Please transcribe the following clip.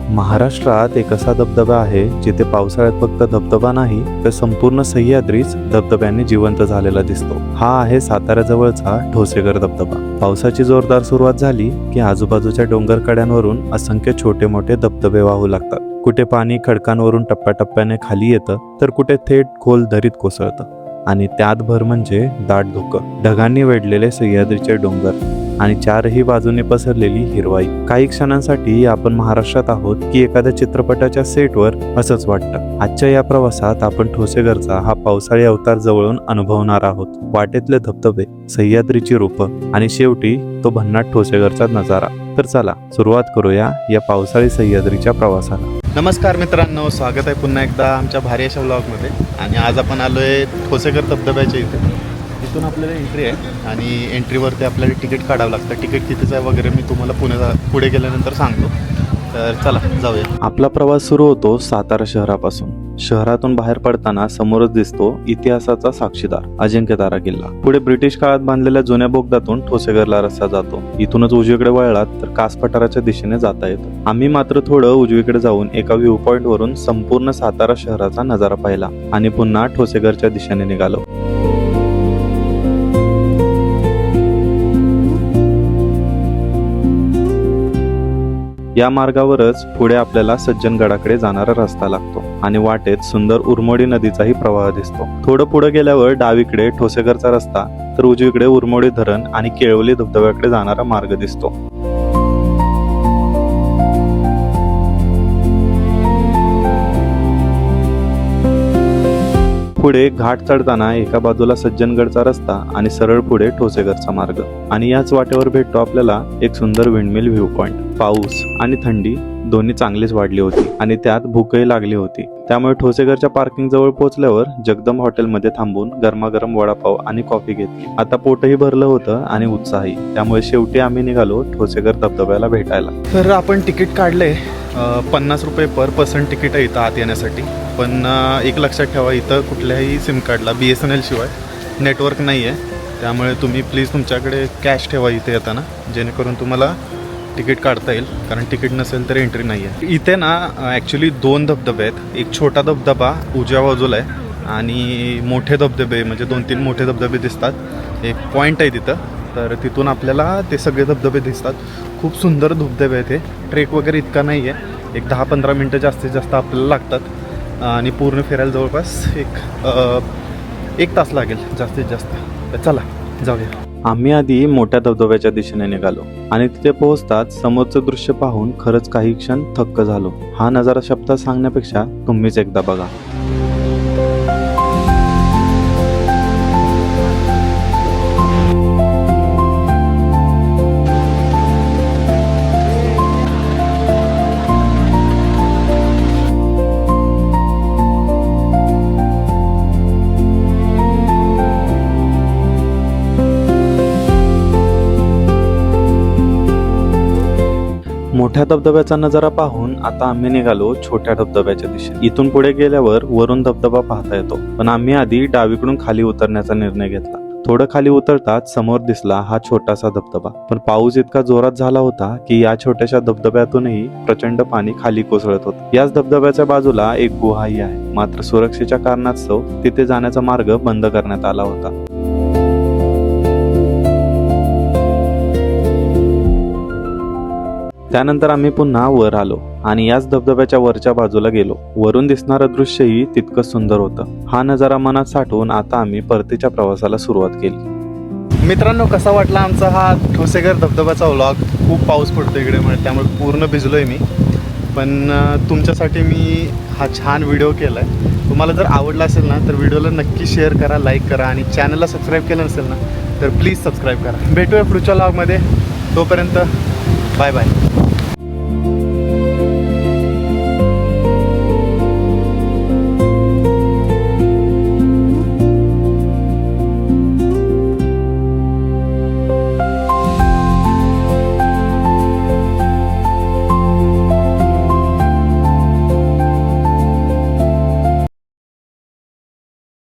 महाराष्ट्रात एक असा धबधबा आहे जिथे पावसाळ्यात फक्त धबधबा नाही तर संपूर्ण सह्याद्रीच धबधब्याने जिवंत झालेला दिसतो। हा आहे साताऱ्याजवळचा ठोसेघर धबधबा। पावसाची जोरदार सुरुवात झाली की आजूबाजूच्या डोंगर कड्यांवरून असंख्य छोटे मोठे धबधबे वाहू लागतात। कुठे पाणी खडकांवरून टप्प्याटप्प्याने खाली येतं तर कुठे थेट खोल दरीत कोसळतं आणि त्यात भर म्हणजे दाट धुकं, ढगांनी वेढलेले सह्याद्रीचे डोंगर आणि चारही बाजूने पसरलेली हिरवाई। काही क्षणांसाठी आपण महाराष्ट्रात आहोत की एखाद्या चित्रपटाच्या सेटवर असंच वाटतं। आजच्या या प्रवासात आपण ठोसेघरचा हा पावसाळी अवतार जवळून अनुभवणार आहोत। वाटेतले धबधबे, सह्याद्रीची रूपं आणि शेवटी तो भन्नाट ठोसेघरचा नजारा। तर चला सुरुवात करूया या पावसाळी सह्याद्रीच्या प्रवासाला। नमस्कार मित्रांनो, स्वागत आहे पुन्हा एकदा आमच्या भारी अशा व्लॉगमध्ये। आणि आज आपण आलोय ठोसेघर धबधब्याच्या इथे। इथून आपल्याला एंट्री आहे आणि एंट्रीवरती आपल्याला तिकीट काढावं लागतं। तिकीट कितीचं आहे वगैरे मी तुम्हाला पुढे गेल्यानंतर सांगतो। तर चला जाऊया। आपला प्रवास सुरू होतो सातारा शहरापासून। शहरातून बाहेर पडताना समोरच दिसतो इतिहासाचा साक्षीदार अजिंक्यतारा किल्ला। पुढे ब्रिटिश काळात बांधलेल्या जुन्या बोगद्यातून ठोसेघरला रस्ता जातो। इथूनच उजवीकडे वळलात तर कास पठाराच्या दिशेने जाता येतं। आम्ही मात्र थोडं उजवीकडे जाऊन एका व्ह्यू पॉइंट वरून संपूर्ण सातारा शहराचा नजारा पाहिला आणि पुन्हा ठोसेघरच्या दिशेने निघालो। या मार्गावरच पुढे आपल्याला सज्जनगडाकडे जाणारा रस्ता लागतो आणि वाटेत सुंदर उरमोडी नदीचाही प्रवाह दिसतो। थोडं पुढे गेल्यावर डावीकडे ठोसेघरचा रस्ता तर उजवीकडे उरमोडी धरण आणि केळवली धबधब्याकडे जाणारा मार्ग दिसतो। पुढे घाट चढताना एका बाजूला सज्जनगडचा रस्ता आणि सरळ पुढे ठोसेघरचा मार्ग आणि याच वाटेवर भेटतो आपल्याला एक सुंदर विंडमिल व्ह्यू पॉइंट। पाऊस आणि थंडी दोन्ही चांगलीच वाढली होती आणि त्यात भूकही लागली होती। त्यामुळे ठोसेघरच्या पार्किंग जवळ पोहोचल्यावर जगदंब हॉटेलमध्ये थांबून गरमागरम वडापाव आणि कॉफी घेतली। आता पोटही भरलं होतं आणि उत्साही, त्यामुळे शेवटी आम्ही निघालो ठोसेघर धबधब्याला भेटायला। तर आपण तिकीट काढले 50 रुपये पर पर्सन तिकीट आहे इथं आत येण्यासाठी। पण एक लक्षात ठेवा, इथं कुठल्याही सिम कार्डला BSNL शिवाय नेटवर्क नाही आहे। त्यामुळे तुम्ही प्लीज तुमच्याकडे कॅश ठेवा इथे येताना, जेणेकरून तुम्हाला तिकीट काढता येईल, कारण तिकीट नसेल तर एंट्री नाही आहे। इथे ना ॲक्च्युली 2 धबधबे आहेत। एक छोटा धबधबा उजव्या बाजूला आहे आणि मोठे धबधबे म्हणजे 2-3 मोठे धबधबे दिसतात। एक पॉईंट आहे तिथं, तर तिथून आपल्याला ते सगळे धबधबे दिसतात। खूप सुंदर धबधबे आहेत हे। ट्रेक वगैरे इतका नाही आहे, एक 10-15 मिनटं जास्तीत जास्त आपल्याला लागतात आणि पूर्ण फिरायला जवळपास एक तास लागेल जास्तीत जास्त। तर चला जाऊया। आम्ही आधी मोठ्या धबधब्याच्या दिशेने निघालो आणि तिथे पोहोचताच समोरचं दृश्य पाहून खरंच काही क्षण थक्क झालो। हा नजारा शब्दात सांगण्यापेक्षा तुम्हीच एकदा बघा। मोठ्या धबधब्याचा नजारा पाहून आता आम्ही निघालो छोट्या धबधब्याच्या दिशेने। इथून पुढे गेल्यावर वरून धबधबा पाहता येतो, पण आम्ही आधी डावीकडून खाली उतरण्याचा निर्णय घेतला। थोडं खाली उतरताच समोर दिसला हा छोटासा धबधबा, पण पाऊस इतका जोरात झाला होता की या छोट्याशा धबधब्यातूनही प्रचंड पाणी खाली कोसळत होतं। याच धबधब्याच्या बाजूला एक गुहाही आहे, मात्र सुरक्षेच्या कारणास्तव तिथे जाण्याचा मार्ग बंद करण्यात आला होता। त्यानंतर आम्ही पुन्हा वर आलो आणि याच धबधब्याच्या वरच्या बाजूला गेलो। वरून दिसणारं दृश्यही तितकंच सुंदर होतं। हा नजारा मनात साठवून आता आम्ही परतीच्या प्रवासाला सुरुवात केली। मित्रांनो, कसा वाटला आमचा हा ठोसेघर धबधब्याचा व्लॉग? खूप पाऊस पडतो इकडे, त्यामुळे पूर्ण भिजलोय मी, पण तुमच्यासाठी मी हा छान व्हिडिओ केला आहे। तुम्हाला जर आवडला असेल ना तर व्हिडिओला नक्की शेअर करा, लाईक करा आणि चॅनलला सबस्क्राईब केलं नसेल ना तर प्लीज सबस्क्राईब करा। भेटूया पुढच्या व्लॉगमध्ये, तोपर्यंत बाय बाय।